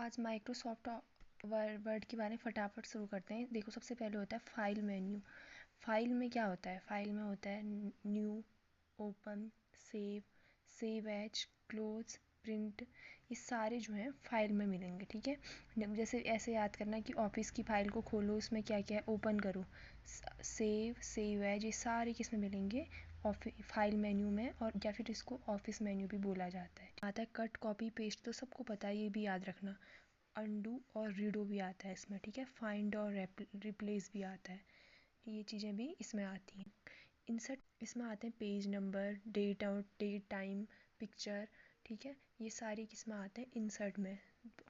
आज Microsoft word के बारे में फटाफट शुरू करते हैं। देखो, सबसे पहले होता है फाइल मेन्यू। फाइल में क्या होता है? फाइल में होता है new, open, save, save as, close, print. ये सारे जो हैं फाइल में मिलेंगे। ठीक है, जैसे ऐसे याद करना कि ऑफिस की फाइल को खोलो, उसमें क्या क्या है, ओपन करो, सेव, सेव एज, ये सारे किस में मिलेंगे? फाइल मेन्यू में। और या फिर इसको ऑफिस मेन्यू भी बोला जाता है। आता है कट, कॉपी, पेस्ट, तो सबको पता है, ये भी याद रखना। अंडू और रीडो भी आता है इसमें। ठीक है, फाइंड और रिप्लेस भी आता है, ये चीज़ें भी इसमें आती हैं। इंसर्ट, इसमें आते हैं पेज नंबर, डेट और डेट, टाइम, पिक्चर। ठीक है, ये सारे किस में आते हैं? इंसर्ट में।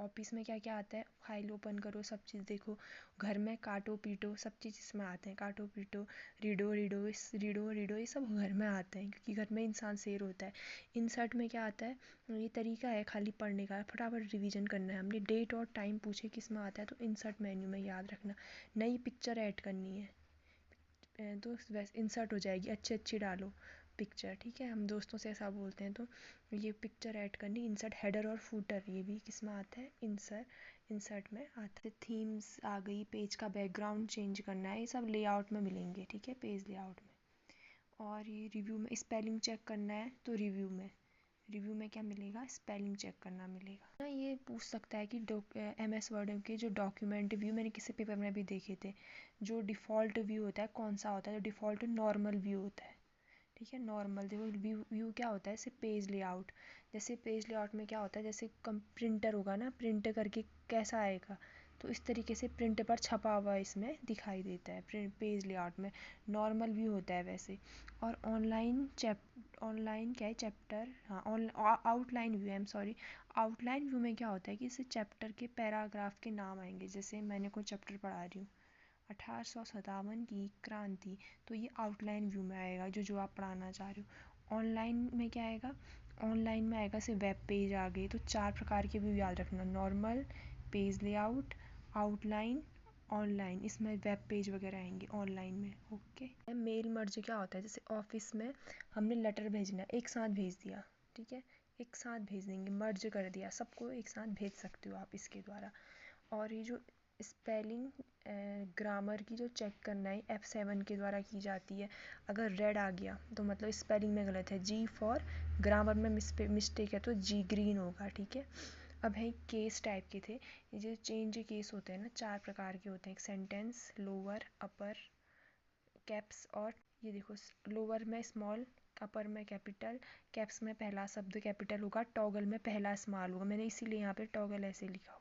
ऑफिस में क्या क्या आता है? फाइल ओपन करो, सब चीज़ देखो। घर में काटो पीटो, सब चीज़ इसमें आते हैं। काटो पीटो, रीडो रीडो, इस रीडो रीडो, ये सब घर में आते हैं, क्योंकि घर में इंसान शेर होता है। इंसर्ट में क्या आता है? ये तरीका है खाली पढ़ने का, फटाफट रिवीजन करना है हमने। डेट और टाइम पूछे किस में आता है, तो इंसर्ट मेन्यू में, याद रखना। नई पिक्चर ऐड करनी है तो वैसे इंसर्ट हो जाएगी, अच्छी अच्छी डालो पिक्चर। ठीक है, हम दोस्तों से ऐसा बोलते हैं, तो ये पिक्चर ऐड करनी, इंसर्ट। हेडर और फूटर, ये भी किस में आता है? इंसर्ट में आता है। थीम्स आ गई, पेज का बैकग्राउंड चेंज करना है, ये सब लेआउट में मिलेंगे। ठीक है, पेज लेआउट में। और ये रिव्यू में स्पेलिंग चेक करना है, तो रिव्यू में क्या मिलेगा? स्पेलिंग चेक करना मिलेगा ना। ये पूछ सकता है कि MS वर्ड के जो डॉक्यूमेंट व्यू, मैंने किसी पेपर में भी देखे थे, जो डिफ़ॉल्ट व्यू होता है कौन सा होता है? तो डिफ़ॉल्ट नॉर्मल व्यू होता है। ठीक है, नॉर्मल। देखो, व्यू क्या होता है? जैसे पेज लेआउट। जैसे पेज लेआउट में क्या होता है? जैसे प्रिंटर होगा ना, प्रिंट करके कैसा आएगा, तो इस तरीके से प्रिंट पर छपा हुआ इसमें दिखाई देता है पेज लेआउट में। नॉर्मल व्यू होता है वैसे। और ऑनलाइन क्या है? चैप्टर, हाँ, outline view, I am sorry. Outline view में क्या होता है कि इस चैप्टर के पैराग्राफ के नाम आएंगे। जैसे मैंने कोई चैप्टर पढ़ा रही हूँ, 1857 की क्रांति, तो ये आउटलाइन व्यू में आएगा, जो आप पढ़ाना चाह रहे हो। ऑनलाइन में क्या आएगा? ऑनलाइन में आएगा से वेब पेज आ गए। तो 4 प्रकार के व्यू याद रखना, normal, page layout, outline, online. इसमें वेब पेज वगैरह आएंगे ऑनलाइन में। ओके, मेल मर्ज क्या होता है? जैसे ऑफिस में हमने लेटर भेजना, एक साथ भेज दिया। ठीक है, एक साथ भेज देंगे, मर्ज कर दिया, सबको एक साथ भेज सकते हो आप इसके द्वारा। और ये जो स्पेलिंग ग्रामर की जो चेक करना है, F7 के द्वारा की जाती है। अगर रेड आ गया तो मतलब स्पेलिंग में गलत है। G फॉर ग्रामर में मिस्टेक है, तो G ग्रीन होगा। ठीक है, अब है केस टाइप के थे। ये जो चेंज केस होते हैं ना, 4 प्रकार के होते हैं। एक सेंटेंस, लोअर, अपर, कैप्स, और ये देखो, लोअर में स्मॉल, अपर में कैपिटल, कैप्स में पहला शब्द कैपिटल होगा, टॉगल में पहला स्मॉल होगा। मैंने इसीलिए यहाँ पे टॉगल ऐसे लिखा हुआ।